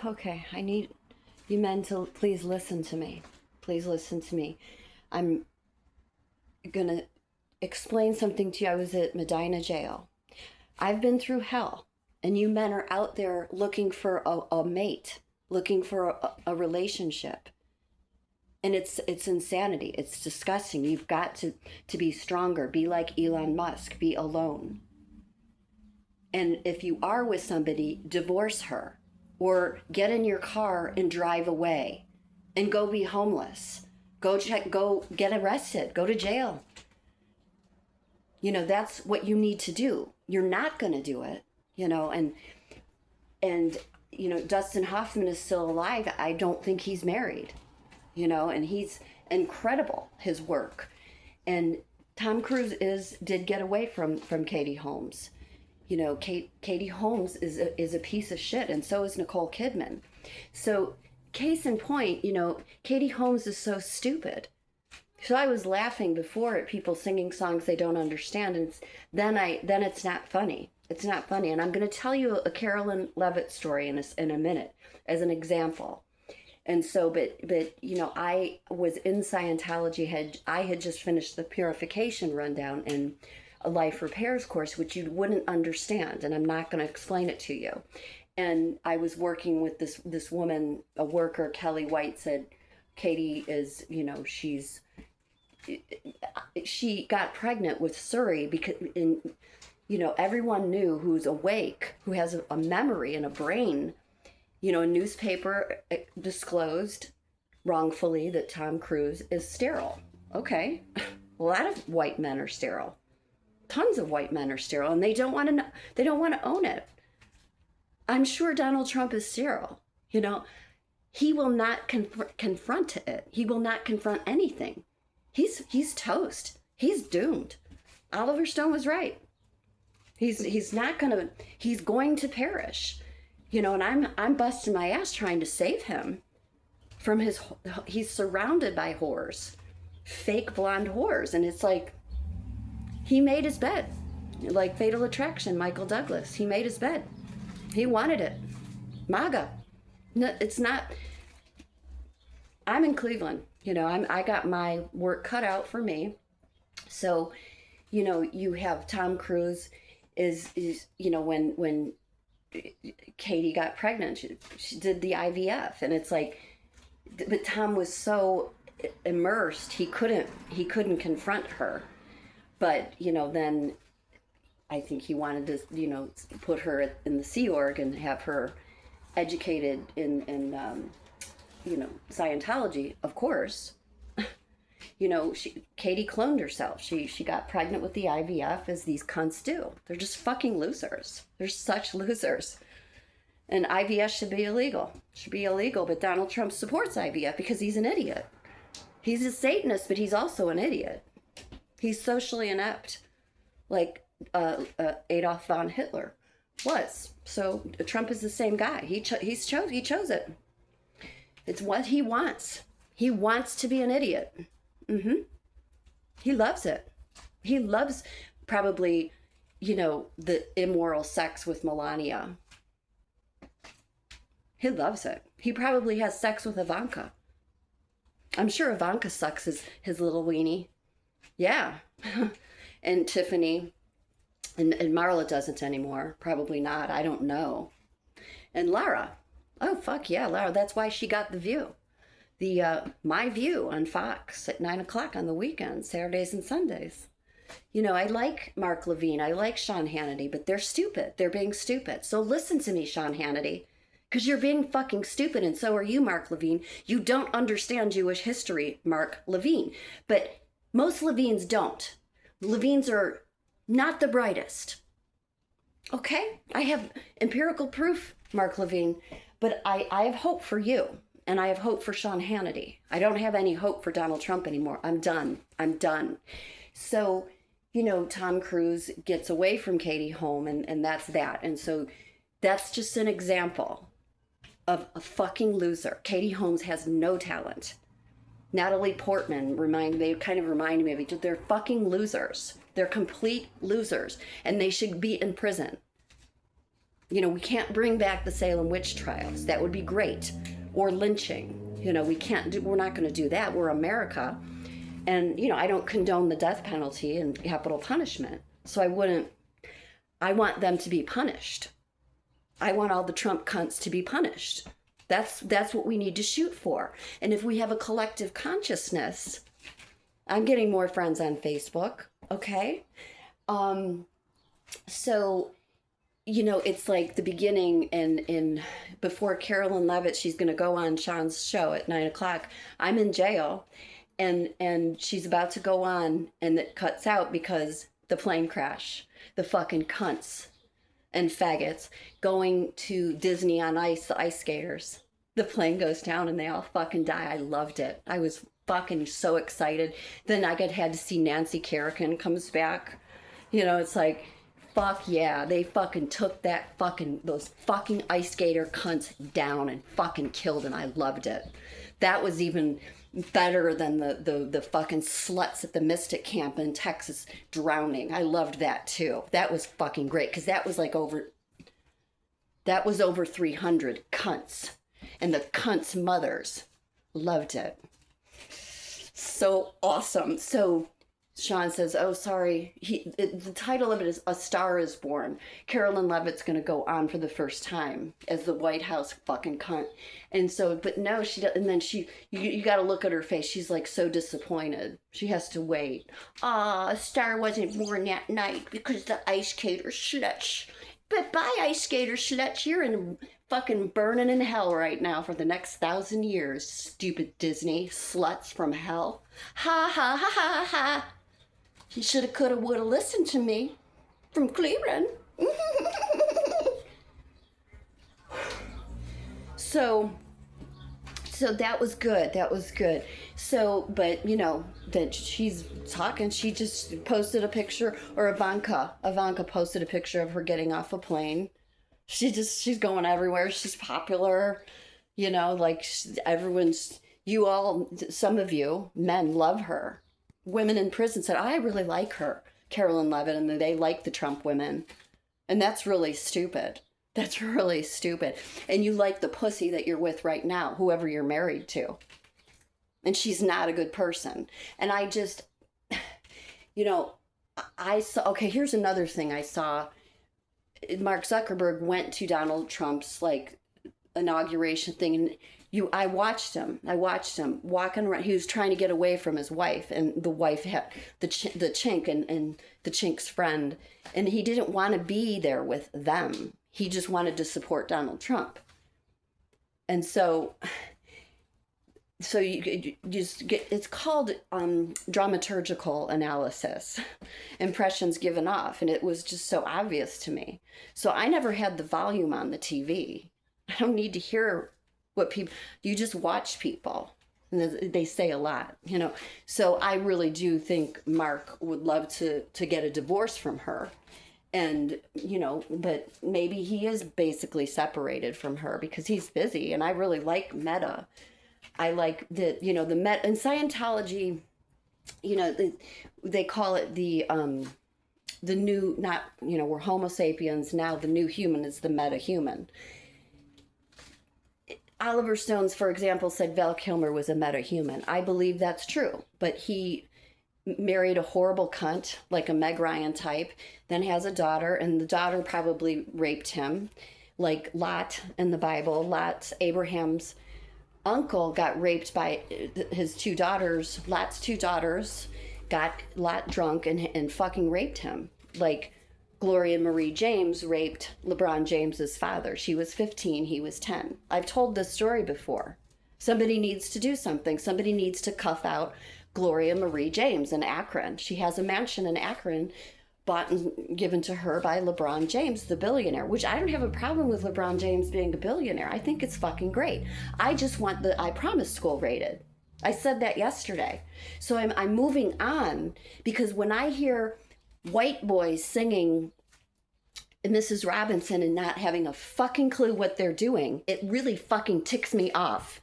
Okay, I need you men to please listen to me. Please listen to me. I'm gonna explain something to you. I was at Medina jail. I've been through hell, and you men are out there looking for a mate, looking for a relationship. And it's insanity. It's disgusting. You've got to be stronger. Be like Elon Musk. Be alone. And if you are with somebody, divorce her or get in your car and drive away and go be homeless. Go get arrested, go to jail. That's what you need to do. You're not going to do it, and Dustin Hoffman is still alive. I don't think he's married, and he's incredible, his work. And Tom Cruise did get away from Katie Holmes. Katie Holmes is a piece of shit, and so is Nicole Kidman. So, case in point, Katie Holmes is so stupid. So I was laughing before at people singing songs they don't understand, and then it's not funny. It's not funny, and I'm going to tell you a Carolyn Levitt story in a minute as an example. And so, but I was in Scientology. I had just finished the purification rundown and a life repairs course, which you wouldn't understand, and I'm not going to explain it to you. And I was working with this woman, a worker. Kelly White said, Katie is, she got pregnant with Suri because everyone knew who's awake, who has a memory and a brain. A newspaper disclosed wrongfully that Tom Cruise is sterile. Okay, a lot of white men are sterile. Tons of white men are sterile, and they don't want to know, they don't want to own it. I'm sure Donald Trump is sterile. He will not confront it. He will not confront anything. He's toast. He's doomed. Oliver Stone was right. He's going to perish. And I'm busting my ass trying to save him from he's surrounded by whores, fake blonde whores, and it's like he made his bed, like Fatal Attraction, Michael Douglas. He made his bed. He wanted it. MAGA. No, it's not. I'm in Cleveland. I got my work cut out for me. So, you have Tom Cruise is when Katie got pregnant, she did the IVF, and it's like, but Tom was so immersed he couldn't confront her. But then I think he wanted to put her in the Sea Org and have her educated in Scientology, of course. Katie cloned herself. She got pregnant with the IVF, as these cunts do. They're just fucking losers. They're such losers. And IVF should be illegal. But Donald Trump supports IVF because he's an idiot. He's a Satanist, but he's also an idiot. He's socially inept, like Adolf von Hitler was. So Trump is the same guy. He chose it. It's what he wants. He wants to be an idiot. He loves it. He loves probably, the immoral sex with Melania. He loves it. He probably has sex with Ivanka. I'm sure Ivanka sucks his little weenie. Yeah. And Tiffany. And Marla doesn't anymore. Probably not. I don't know. And Lara. Oh, fuck yeah, Lara. That's why she got The View. My View on Fox at 9 o'clock on the weekends, Saturdays and Sundays. I like Mark Levine. I like Sean Hannity, but they're stupid. They're being stupid. So listen to me, Sean Hannity, because you're being fucking stupid, and so are you, Mark Levine. You don't understand Jewish history, Mark Levine. But most Levines don't. Levines are not the brightest. Okay? I have empirical proof, Mark Levine, but I have hope for you. And I have hope for Sean Hannity. I don't have any hope for Donald Trump anymore. I'm done. So, Tom Cruise gets away from Katie Holmes, and that's that. And so that's just an example of a fucking loser. Katie Holmes has no talent. Natalie Portman kind of remind me of each other. They're fucking losers. They're complete losers. And they should be in prison. We can't bring back the Salem witch trials. That would be great. Or lynching. We're not going to do that. We're America. And, I don't condone the death penalty and capital punishment. So I want them to be punished. I want all the Trump cunts to be punished. That's what we need to shoot for. And if we have a collective consciousness, I'm getting more friends on Facebook, okay? So, it's like the beginning in before Carolyn Levitt, she's going to go on Sean's show at 9:00. I'm in jail and she's about to go on and it cuts out because the plane crash, the fucking cunts and faggots going to Disney on Ice, the ice skaters. The plane goes down and they all fucking die. I loved it. I was fucking so excited. Then I had to see Nancy Kerrigan comes back. It's like, fuck yeah, they fucking took those fucking ice skater cunts down and fucking killed, and I loved it. That was even better than the fucking sluts at the Mystic Camp in Texas drowning. I loved that too. That was fucking great, because that was over 300 cunts, and the cunts' mothers loved it. So awesome. So Sean says, oh, sorry. The title of it is A Star is Born. Carolyn Levitt's going to go on for the first time as the White House fucking cunt. And so, but no, she doesn't. And then you got to look at her face. She's like so disappointed. She has to wait. A star wasn't born that night because the ice skater sluts. But bye, ice skater sluts. You're in fucking burning in hell right now for the next 1,000 years. Stupid Disney sluts from hell. Ha ha ha ha ha. You shoulda, coulda, woulda listened to me from Cleveland. So that was good. That was good. So, but that she's talking. She just posted a picture, or Ivanka posted a picture of her getting off a plane. She's going everywhere. She's popular. Like some of you men love her. Women in prison said, I really like her, Carolyn Levitt, and they like the Trump women. And that's really stupid. That's really stupid. And you like the pussy that you're with right now, whoever you're married to. And she's not a good person. And I just, I saw, okay, here's another thing I saw. Mark Zuckerberg went to Donald Trump's inauguration thing, and I watched him walking around. He was trying to get away from his wife, and the wife had the chink and the chink's friend, and he didn't want to be there with them. He just wanted to support Donald Trump. And so you just get, it's called dramaturgical analysis, impressions given off, and it was just so obvious to me. So I never had the volume on the TV. I don't need to hear what people, you just watch people, and they say a lot, So I really do think Mark would love to get a divorce from her, and but maybe he is basically separated from her because he's busy. And I really like Meta. I like that, the Meta in Scientology, they call it the new, not, we're Homo sapiens now. The new human is the meta human. Oliver Stone's, for example, said Val Kilmer was a meta-human. I believe that's true, but he married a horrible cunt, like a Meg Ryan type, then has a daughter, and the daughter probably raped him, like Lot in the Bible. Abraham's uncle got raped by his two daughters. Lot's two daughters got Lot drunk and fucking raped him, like Gloria Marie James raped LeBron James's father. She was 15, he was 10. I've told this story before. Somebody needs to do something. Somebody needs to cuff out Gloria Marie James in Akron. She has a mansion in Akron bought and given to her by LeBron James, the billionaire, which I don't have a problem with LeBron James being a billionaire. I think it's fucking great. I just want the I Promise school rated. I said that yesterday. So I'm moving on, because when I hear white boys singing Mrs. Robinson and not having a fucking clue what they're doing, it really fucking ticks me off.